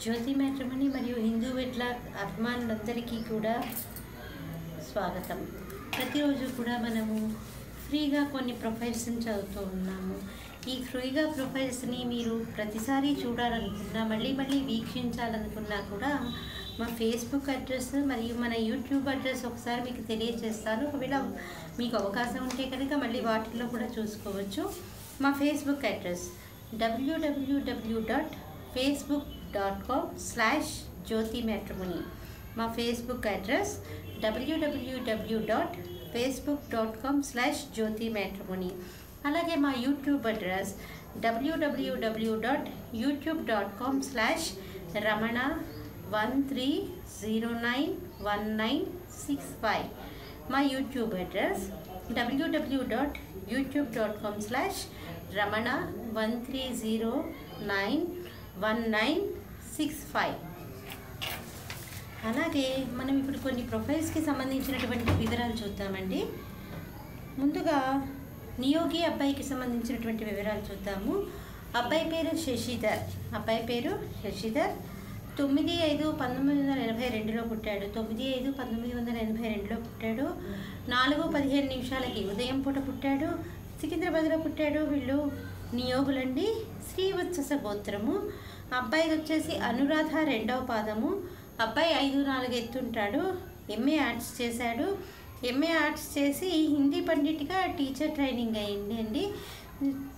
జ్యోతి matrimony మరియు హిందూ వెడ్ల అభిమానులందరికీ కూడా స్వాగతం. ప్రతిరోజు కూడా మనము ఫ్రీగా కొన్ని ప్రొఫైల్స్ని చదువుతూ ఉన్నాము. ఈ ఫ్రీగా ప్రొఫైల్స్ని మీరు ప్రతిసారి చూడాలనుకున్నా, మళ్ళీ వీక్షించాలనుకున్నా కూడా మా ఫేస్బుక్ అడ్రస్ మరియు మన యూట్యూబ్ అడ్రస్ ఒకసారి మీకు తెలియజేస్తాను. ఒకవేళ మీకు అవకాశం ఉంటే కనుక మళ్ళీ వాటిల్లో కూడా చూసుకోవచ్చు. మా ఫేస్బుక్ అడ్రస్ www.facebook.com/jyotimatrimony. మా ఫేస్బుక్ అడ్రస్ www.facebook.com/jyotimatrimony. అలాగే మా యూట్యూబ్ అడ్రస్ www.youtube.com/ramana13091965. మా యూట్యూబ్ అడ్రస్ www.youtube.com/ramana13091965. అలాగే మనం ఇప్పుడు కొన్ని ప్రొఫైల్స్కి సంబంధించినటువంటి వివరాలు చూద్దామండి. ముందుగా నియోగి అబ్బాయికి సంబంధించినటువంటి వివరాలు చూద్దాము. అబ్బాయి పేరు శశిధర్. 9/5/1982లో పుట్టాడు. 9/5/1982లో పుట్టాడు. 4:15 ఉదయం పూట పుట్టాడు. సికింద్రాబాద్లో పుట్టాడు. వీళ్ళు నియోగులండి. శ్రీవత్సస గోత్రము. అబ్బాయిది వచ్చేసి అనురాధ 2వ పాదము. అబ్బాయి 5'4" ఎత్తుంటాడు. ఎంఏ ఆర్ట్స్ చేశాడు. ఎంఏ ఆర్ట్స్ చేసి హిందీ పండిట్గా టీచర్ ట్రైనింగ్ అయ్యింది అండి.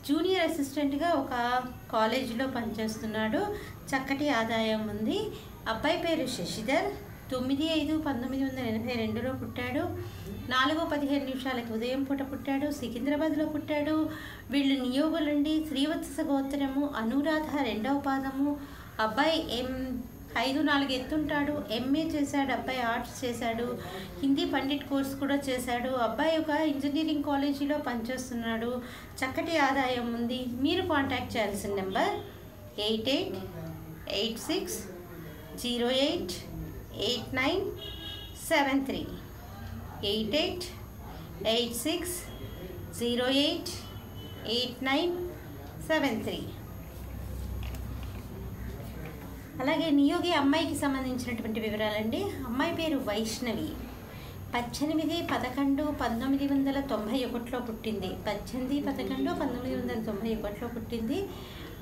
జూనియర్ అసిస్టెంట్గా ఒక కాలేజీలో పనిచేస్తున్నాడు. చక్కటి ఆదాయం ఉంది. అబ్బాయి పేరు శశిధర్. 9/5/1982లో పుట్టాడు. 4:15 ఉదయం పూట పుట్టాడు. సికింద్రాబాద్లో పుట్టాడు. వీళ్ళు నియోగులండి. శ్రీవత్స గోత్రము. అనురాధ 2వ పాదము. అబ్బాయి 5'4" ఎత్తుంటాడు. ఎంఏ చేశాడు. అబ్బాయి ఆర్ట్స్ చేశాడు. హిందీ పండిట్ కోర్స్ కూడా చేశాడు. అబ్బాయి ఒక ఇంజనీరింగ్ కాలేజీలో పనిచేస్తున్నాడు. చక్కటి ఆదాయం ఉంది. మీరు కాంటాక్ట్ చేయాల్సిన నెంబర్ 8886088973 8886088973. అలాగే నియోగి అమ్మాయికి సంబంధించినటువంటి వివరాలండి. అమ్మాయి పేరు వైష్ణవి. 18/11/1991లో పుట్టింది. 18/11/1991లో పుట్టింది.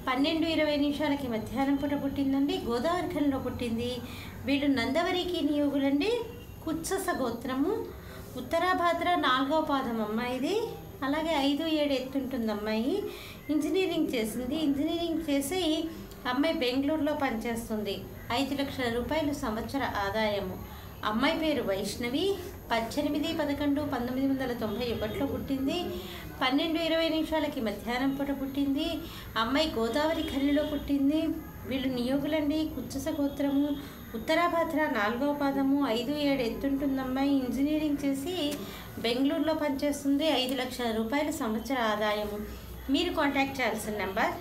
12:20 మధ్యాహ్నం పూట పుట్టిందండి. గోదావరిఖంలో పుట్టింది. వీళ్ళు నందవరికి నియోగులండి. కుత్సస గోత్రము. ఉత్తరాభాద్ర 4వ పాదం అమ్మాయిది. అలాగే 5'7" ఎత్తుంటుంది అమ్మాయి. ఇంజనీరింగ్ చేసింది. ఇంజనీరింగ్ చేసి అమ్మాయి బెంగళూరులో పనిచేస్తుంది. 5 లక్షల రూపాయలు సంవత్సర ఆదాయము. అమ్మాయి పేరు వైష్ణవి. 18/11/1991లో పుట్టింది. 12:20 మధ్యాహ్నం పూట పుట్టింది. అమ్మాయి గోదావరి ఖనిలో పుట్టింది. వీళ్ళు నియోగులండి. కుత్సస గోత్రము. ఉత్తరాభాద్ర 4వ పాదము. 5'7" ఎత్తుంటుంది అమ్మాయి. ఇంజనీరింగ్ చేసి బెంగళూరులో పనిచేస్తుంది. 5 లక్షల రూపాయలు సంవత్సర ఆదాయము. మీరు కాంటాక్ట్ చేయాల్సిన నెంబర్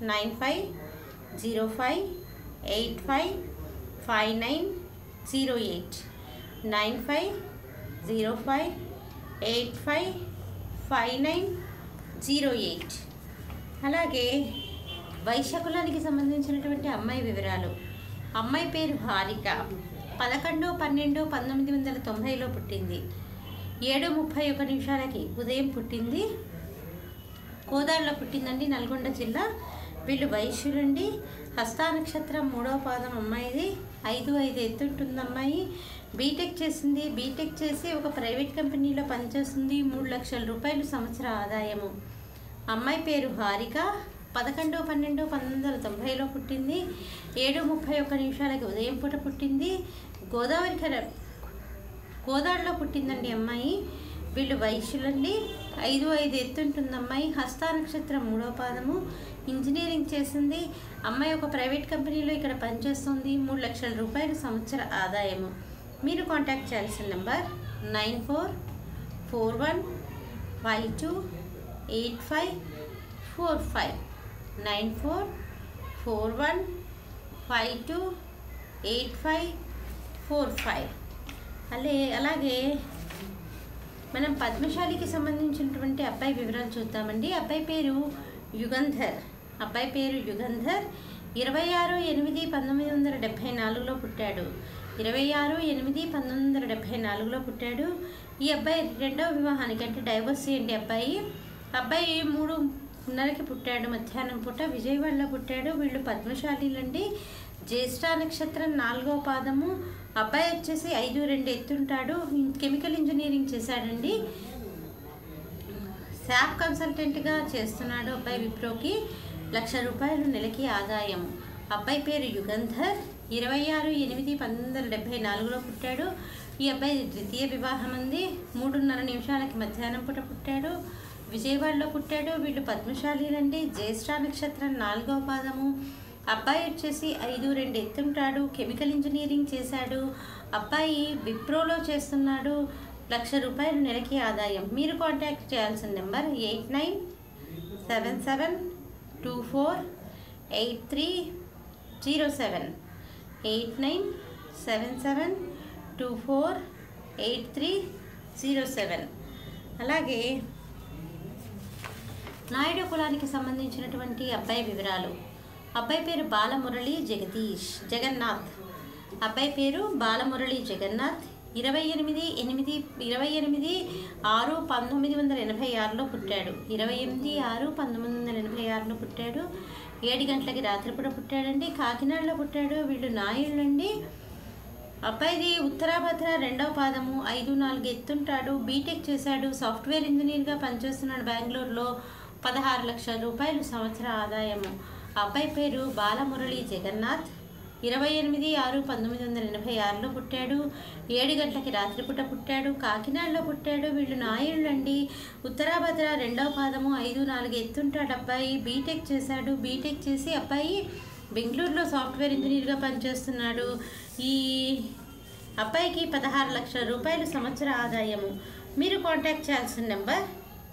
9505855908 9505855908. అలాగే వైశ్య కులానికి సంబంధించినటువంటి అమ్మాయి వివరాలు. అమ్మాయి పేరు హారిక. 11/12/1990లో పుట్టింది. 7:31 ఉదయం పుట్టింది. కోదాడలో పుట్టిందండి. నల్గొండ జిల్లా. వీళ్ళు వైశ్యులండి. హస్తా నక్షత్రం 3వ పాదం అమ్మాయిది. 5'5" ఎత్తుంటుంది అమ్మాయి. బీటెక్ చేసింది. బీటెక్ చేసి ఒక ప్రైవేట్ కంపెనీలో పనిచేస్తుంది. 3 లక్షల రూపాయలు సంవత్సర ఆదాయము. అమ్మాయి పేరు హారిక. 11/12/1990లో పుట్టింది. 7:31 ఉదయం పూట పుట్టింది. గోదావరిలో పుట్టిందండి అమ్మాయి. వీళ్ళు వైశ్యులండి. 5'5" ఎత్తుంటుంది అమ్మాయి. హస్తా నక్షత్రం 3వ పాదము. ఇంజనీరింగ్ చేసింది. అమ్మాయి ఒక ప్రైవేట్ కంపెనీలో ఇక్కడ పనిచేస్తుంది. 3 లక్షల రూపాయలు సంవత్సర ఆదాయము. మీరు కాంటాక్ట్ చేయాల్సిన నెంబర్ 9441528545 9441528545. అలాగే మనం పద్మశాలికి సంబంధించినటువంటి అబ్బాయి వివరాలు చూద్దామండి. అబ్బాయి పేరు యుగంధర్. 26/8/1990 1974లో పుట్టాడు. 26/8/1974లో పుట్టాడు. ఈ అబ్బాయి రెండవ వివాహానికి అంటే డైవర్సీ అండి. అబ్బాయి 3:30కి పుట్టాడు, మధ్యాహ్నం పూట విజయవాడలో పుట్టాడు. వీళ్ళు పద్మశాలీలండి. జ్యేష్ఠ నక్షత్రం 4వ పాదము. అబ్బాయి వచ్చేసి 5'2" ఎత్తుంటాడు. కెమికల్ ఇంజనీరింగ్ చేశాడండి. శాప్ కన్సల్టెంట్గా చేస్తున్నాడు అబ్బాయి. విప్రోకి ₹1,00,000 నెలకి ఆదాయం. అబ్బాయి పేరు యుగంధర్. 26/8/1974లో పుట్టాడు. ఈ అబ్బాయి ద్వితీయ వివాహం ఉంది. 3:30 మధ్యాహ్నం పూట పుట్టాడు. విజయవాడలో పుట్టాడు. వీళ్ళు పద్మశాలీలండి. జ్యేష్ఠ నక్షత్రం 4వ పాదము. అబ్బాయి వచ్చేసి 5'2" ఎత్తుంటాడు. కెమికల్ ఇంజనీరింగ్ చేశాడు. అబ్బాయి విప్రోలో చేస్తున్నాడు. ₹1,00,000 నెలకి ఆదాయం. మీరు కాంటాక్ట్ చేయాల్సిన నెంబర్ 8977248307 8977248307. అలాగే నాయుడు కులానికి సంబంధించినటువంటి అబ్బాయి వివరాలు. అబ్బాయి పేరు బాలమురళి జగన్నాథ్. అబ్బాయి పేరు బాలమురళి జగన్నాథ్. 28/6/1986లో పుట్టాడు. 28/6/1986లో పుట్టాడు. 7 గంటలకి రాత్రిపూట పుట్టాడండి. కాకినాడలో పుట్టాడు. వీళ్ళు నాయుళ్ళండి. అబ్బాయిది ఉత్తరాభద్ర 2వ పాదము. 5'4" ఎత్తుంటాడు. బీటెక్ చేశాడు. సాఫ్ట్వేర్ ఇంజనీర్గా పనిచేస్తున్నాడు బెంగళూరులో. ₹16,00,000 సంవత్సర ఆదాయము. అబ్బాయి పేరు బాలమురళి జగన్నాథ్. 28/6/1986లో పుట్టాడు. 7 గంటలకి రాత్రిపూట పుట్టాడు. కాకినాడలో పుట్టాడు. వీళ్ళు నాయుళ్ళండి. ఉత్తరాభద్ర 2వ పాదము. 5'4" ఎత్తుంటాడు అబ్బాయి. బీటెక్ చేశాడు. బీటెక్ చేసి అబ్బాయి బెంగళూరులో సాఫ్ట్వేర్ ఇంజనీర్గా పనిచేస్తున్నాడు. ఈ అబ్బాయికి ₹16,00,000 సంవత్సర ఆదాయము. మీరు కాంటాక్ట్ చేయాల్సిన నెంబర్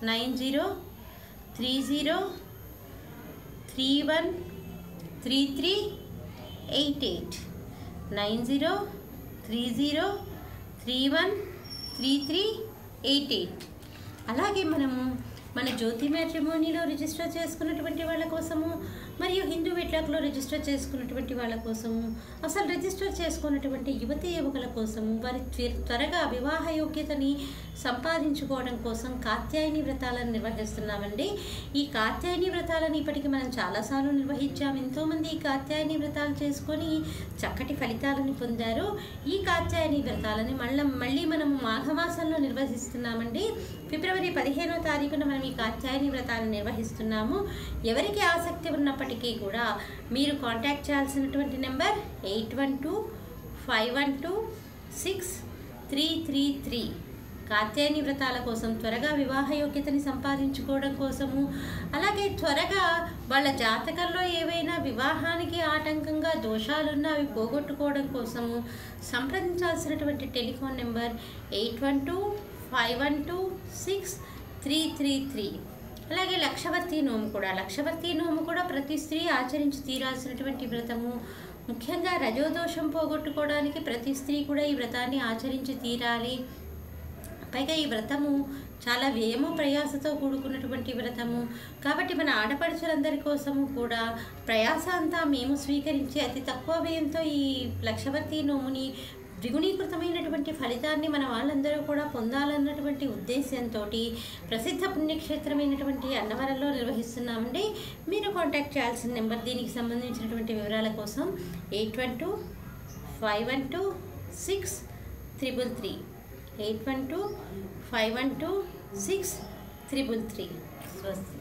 9030313388 9030313388. అలాగే మనము మన జ్యోతి మ్యాట్రిమోనీలో రిజిస్టర్ చేసుకున్నటువంటి వాళ్ళ కోసము మరియు హిందూ వెట్లాక్లో రిజిస్టర్ చేసుకున్నటువంటి వాళ్ళ కోసము, అసలు రిజిస్టర్ చేసుకున్నటువంటి యువకుల కోసము, వారి త్వరగా వివాహ యోగ్యతని సంపాదించుకోవడం కోసం కాత్యాయని వ్రతాలను నిర్వహిస్తున్నామండి. ఈ కాత్యాయని వ్రతాలను ఇప్పటికి మనం చాలాసార్లు నిర్వహించాము. ఎంతోమంది ఈ కాత్యాయని వ్రతాలు చేసుకొని చక్కటి ఫలితాలను పొందారు. ఈ కాత్యాయని వ్రతాలని మళ్ళీ మనము మాఘమాసంలో నిర్వహిస్తున్నామండి. ఫిబ్రవరి 15వ తారీఖున మనం ఈ కాత్యాయని వ్రతాన్ని నిర్వహిస్తున్నాము. ఎవరికి ఆసక్తి ఉన్నప్పటికీ కూడా మీరు కాంటాక్ట్ చేయాల్సినటువంటి నెంబర్ 8125126333. కాత్యాయని వ్రతాల కోసం, త్వరగా వివాహ యోగ్యతని సంపాదించుకోవడం కోసము, అలాగే త్వరగా వాళ్ళ జాతకంలో ఏవైనా వివాహానికి ఆటంకంగా దోషాలున్నా అవి పోగొట్టుకోవడం కోసము సంప్రదించాల్సినటువంటి టెలిఫోన్ నెంబర్ 8125126333. అలాగే లక్షవర్తి నోము కూడా ప్రతి స్త్రీ ఆచరించి తీరాల్సినటువంటి వ్రతము. ముఖ్యంగా రజోదోషం పోగొట్టుకోవడానికి ప్రతి స్త్రీ కూడా ఈ వ్రతాన్ని ఆచరించి తీరాలి. పైగా ఈ వ్రతము చాలా వ్యయము ప్రయాసతో కూడుకున్నటువంటి వ్రతము కాబట్టి మన ఆడపడుచులందరి కోసము కూడా ప్రయాస అంతా మేము స్వీకరించి అతి తక్కువ వ్యయంతో ఈ లక్షవర్తి నోముని ద్విగుణీకృతమైనటువంటి ఫలితాన్ని మన వాళ్ళందరూ కూడా పొందాలన్నటువంటి ఉద్దేశంతో ప్రసిద్ధ పుణ్యక్షేత్రమైనటువంటి అన్నవరంలో నిర్వహిస్తున్నామండి. మీరు కాంటాక్ట్ చేయాల్సిన నెంబర్, దీనికి సంబంధించినటువంటి వివరాల కోసం 8125126333 8125126333. స్వస్తి.